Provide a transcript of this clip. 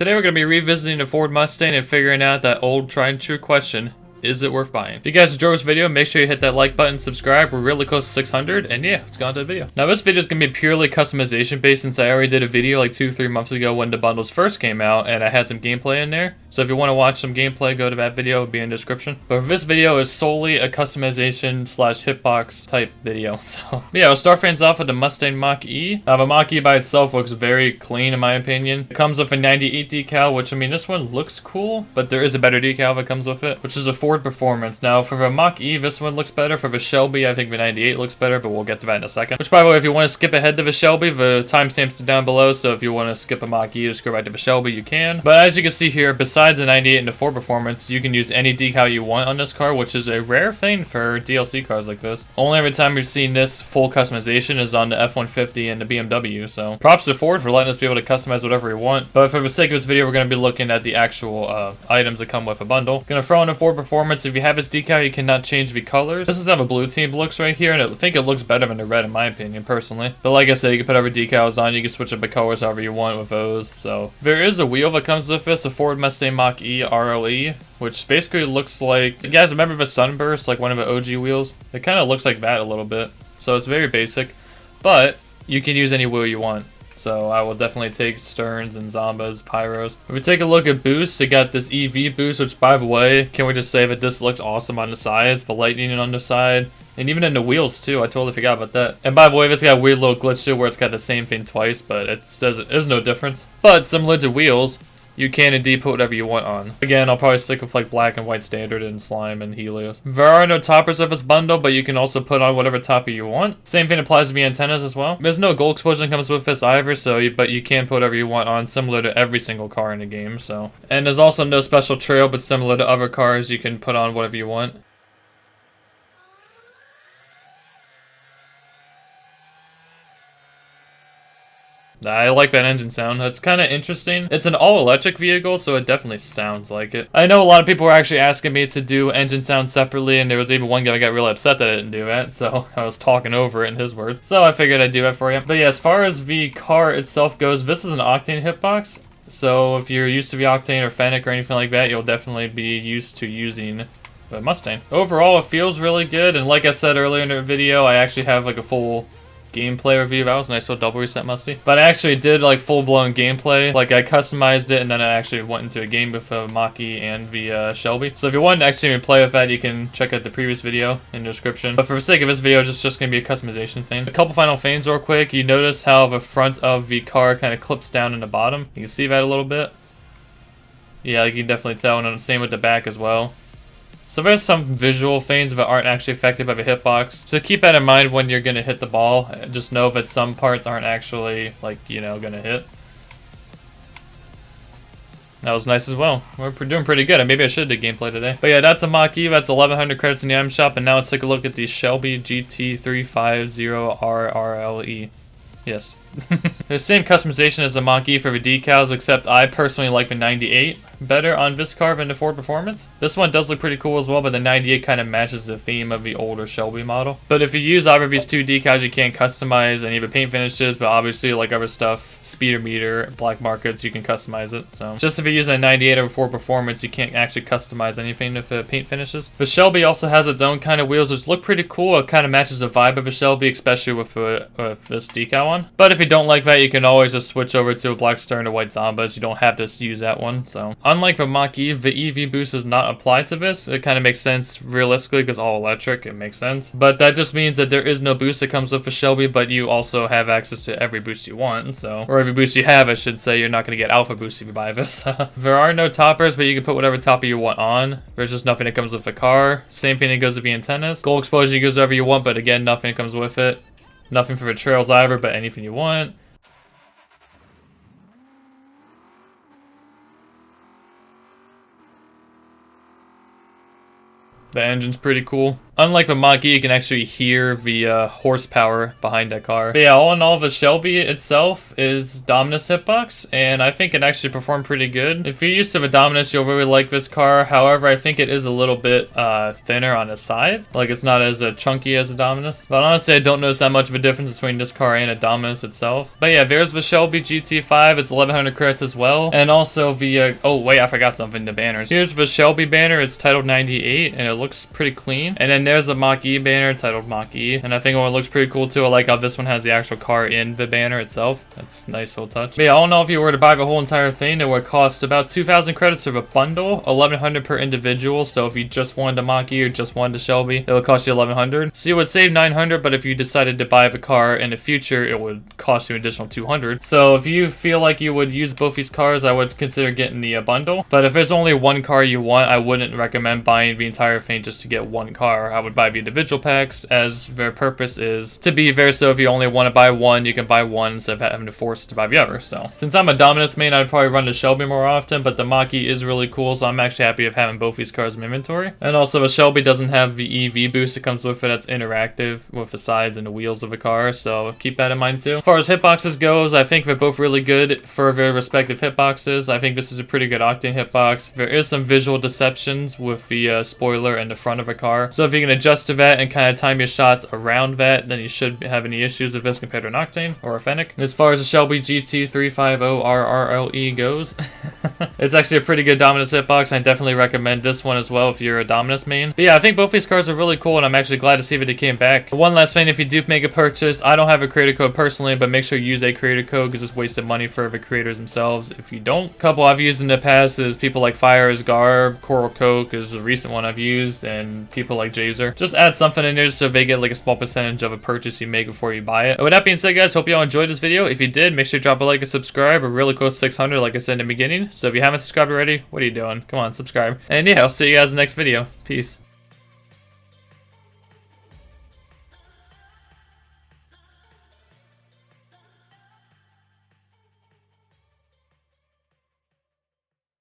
Today we're going to be revisiting the Ford Mustang and figuring out that old tried and true question, is it worth buying? If you guys enjoyed this video, make sure you hit that like button, subscribe. We're really close to 600, and yeah, let's go on to the video. Now this video is going to be purely customization based since I already did a video like 2-3 months ago when the bundles first came out and I had some gameplay in there. So if you want to watch some gameplay, go to that video, it'll be in the description. But this video is solely a customization slash hitbox type video. So yeah, we'll start things off with the Mustang Mach-E. The Mach-E by itself looks very clean in my opinion. It comes with a 98 decal, which I mean this one looks cool, but there is a better decal that comes with it, which is a Ford Performance. Now for the Mach-E, this one looks better. For the Shelby, I think the 98 looks better, but we'll get to that in a second. Which by the way, if you want to skip ahead to the Shelby, the timestamps are down below, so if you want to skip a Mach-E, just go right to the Shelby, you can. But as you can see here, besides the 98 and the Ford Performance, you can use any decal you want on this car, which is a rare thing for DLC cars like this. Only every time we've seen this full customization is on the F-150 and the BMW, so props to Ford for letting us be able to customize whatever we want. But for the sake of this video, we're going to be looking at the actual items that come with a bundle. Gonna throw in a Ford Performance. If you have this decal, you cannot change the colors. This is how the blue team looks right here, and I think it looks better than the red in my opinion, personally. But like I said, you can put other decals on, you can switch up the colors however you want with those. So there is a wheel that comes with this, a Ford Mustang Mach-E RLE, which basically looks like, you guys remember the Sunburst, like one of the OG wheels? It kind of looks like that a little bit. So it's very basic, but you can use any wheel you want. So I will definitely take Sterns and Zombas, Pyros. If we take a look at boosts, it got this EV boost, which by the way, can we just say that this looks awesome on the sides, the lightning on the side, and even in the wheels too. I totally forgot about that. And by the way, this got a weird little glitch too where it's got the same thing twice, but it says there's no difference. But similar to wheels, you can indeed put whatever you want on. Again, I'll probably stick with like black and white standard and slime and Helios. There are no toppers of this bundle, but you can also put on whatever topper you want. Same thing applies to the antennas as well. There's no gold explosion that comes with this either, but you can put whatever you want on, similar to every single car in the game. So, and there's also no special trail, but similar to other cars, you can put on whatever you want. I like that engine sound. It's kind of interesting. It's an all-electric vehicle, so it definitely sounds like it. I know a lot of people were actually asking me to do engine sounds separately, and there was even one guy that got really upset that I didn't do that, so I was talking over it in his words. So I figured I'd do that for you. But yeah, as far as the car itself goes, this is an Octane hitbox. So if you're used to the Octane or Fennec or anything like that, you'll definitely be used to using the Mustang. Overall, it feels really good, and like I said earlier in the video, I actually have like a full gameplay review. That was nice little double reset Musty. But I actually did like full-blown gameplay. Like I customized it and then I actually went into a game with the Mach-E and the Shelby. So if you want to actually play with that, you can check out the previous video in the description. But for the sake of this video, it's just going to be a customization thing. A couple final things real quick. You notice how the front of the car kind of clips down in the bottom. You can see that a little bit. Yeah, you can definitely tell, and same with the back as well. So there's some visual things that aren't actually affected by the hitbox. So keep that in mind when you're going to hit the ball. Just know that some parts aren't actually, like, you know, going to hit. That was nice as well. We're doing pretty good. Maybe I should do gameplay today. But yeah, that's a Mach-E. That's 1,100 credits in the item shop. And now let's take a look at the Shelby GT350RRLE. Yes. The same customization as the Mach-E for the decals, except I personally like the 98 better on this car than the Ford Performance. This one does look pretty cool as well, but the 98 kind of matches the theme of the older Shelby model. But if you use either of these two decals, you can't customize any of the paint finishes, but obviously like other stuff, speedometer, black markets, you can customize it. So just if you use a 98 or a Ford Performance, you can't actually customize anything with the paint finishes. The Shelby also has its own kind of wheels, which look pretty cool. It kind of matches the vibe of a Shelby, especially with this decal one. But if you don't like that, you can always just switch over to a black Stern or white Zombas. You don't have to use that one. So unlike the Mach-E, the EV boost does not apply to this. It kind of makes sense realistically because all electric, it makes sense. But that just means that there is no boost that comes with a Shelby, but you also have access to every boost you want. So, or every boost you have, I should say. You're not going to get alpha boost if you buy this. There are no toppers, but you can put whatever topper you want on. There's just nothing that comes with the car. Same thing that goes with the antennas. Gold exposure goes wherever you want, but again, nothing comes with it. Nothing for the trails either, but anything you want. The engine's pretty cool. Unlike the Mach-E, you can actually hear the horsepower behind that car. But yeah, all in all, the Shelby itself is Dominus hitbox, and I think it actually performed pretty good. If you're used to the Dominus, you'll really like this car. However, I think it is a little bit thinner on the sides. Like, it's not as chunky as the Dominus. But honestly, I don't notice that much of a difference between this car and a Dominus itself. But yeah, there's the Shelby GT5. It's 1100 credits as well. And also the, oh wait, I forgot something, the banners. Here's the Shelby banner. It's titled 98, and it looks pretty clean. And then there's a Mach-E banner titled Mach-E, and I think it looks pretty cool too. I like how this one has the actual car in the banner itself. That's a nice little touch. But yeah, I don't know if you were to buy the whole entire thing, it would cost about 2,000 credits for the bundle, 1,100 per individual. So if you just wanted a Mach-E or just wanted a Shelby, it would cost you 1,100. So you would save 900, but if you decided to buy the car in the future, it would cost you an additional 200. So if you feel like you would use both these cars, I would consider getting the bundle. But if there's only one car you want, I wouldn't recommend buying the entire thing just to get one car. I would buy the individual packs, as their purpose is to be there, so if you only want to buy one, you can buy one instead of having to force to buy the other. So since I'm a Dominus main, I'd probably run the Shelby more often, but the Mach-E is really cool, so I'm actually happy of having both these cars in inventory. And also the Shelby doesn't have the EV boost that comes with it that's interactive with the sides and the wheels of the car, so keep that in mind too. As far as hitboxes goes, I think they're both really good for their respective hitboxes. I think this is a pretty good Octane hitbox. There is some visual deceptions with the spoiler and the front of a car, so if you can adjust to that and kind of time your shots around that, then you shouldn't have any issues with this compared to an Octane or a Fennec. As far as the Shelby GT350RRLE goes, it's actually a pretty good Dominus hitbox. I definitely recommend this one as well if you're a Dominus main. But yeah, I think both these cars are really cool, and I'm actually glad to see that they came back. One last thing, if you do make a purchase, I don't have a creator code personally, but make sure you use a creator code because it's wasted money for the creators themselves if you don't. A couple I've used in the past is people like Fire's Garb, Coral Coke is a recent one I've used, and people like Jazer. Just add something in there so they get like a small percentage of a purchase you make before you buy it. But with that being said, guys, hope you all enjoyed this video. If you did, make sure to drop a like and subscribe. We're really close to 600 like I said in the beginning. So if you haven't subscribed already, what are you doing? Come on, subscribe. And yeah, I'll see you guys in the next video. Peace.